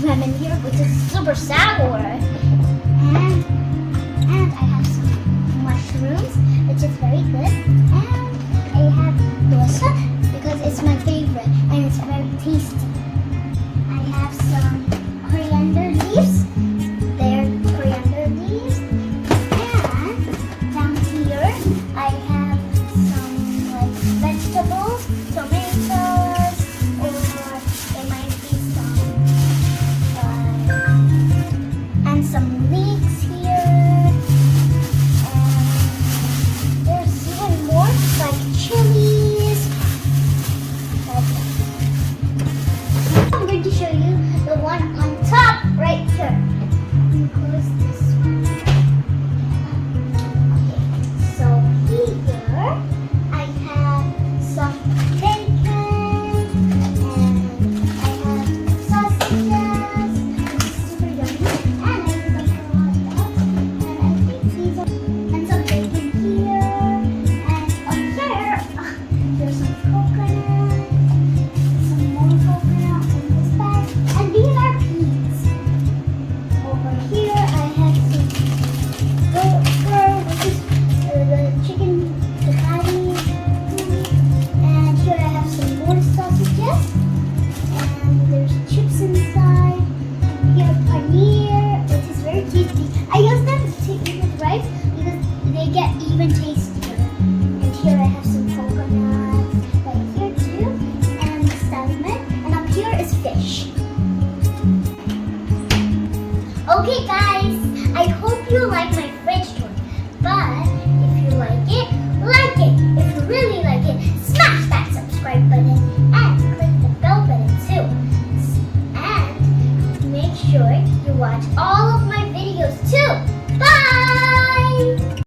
lemon here, which is super sour. And I have some mushrooms, which is very good. And I have dosa because it's my favorite and it's very tasty. I have some coriander leaves. They're coriander leaves. And down here I have some like vegetables, tomatoes, or there might be and some leeks here. And there's even more like chilies. I'm going to show you the one on top right here. Let me close this one. Okay, so here I have some bacon and I have sausages. It's super yummy. And I use them for a hot dog. And I think these are and some bacon here. And up here there's some coconut. Some more coconut in this bag. And these are peas. Over here I have some burger, which is the chicken, the patty. And here I have some more sausages. And there's chips inside. Here paneer, which is very tasty. I use them to eat with rice because they get even tastier. And here I have some coconut right here too. And salmon. And up here is fish. Okay guys, I hope you like my fridge tour. But if you like it, like it. If you really like it, smash that subscribe button and click the bell button too. And make sure you watch all of my videos too. Bye!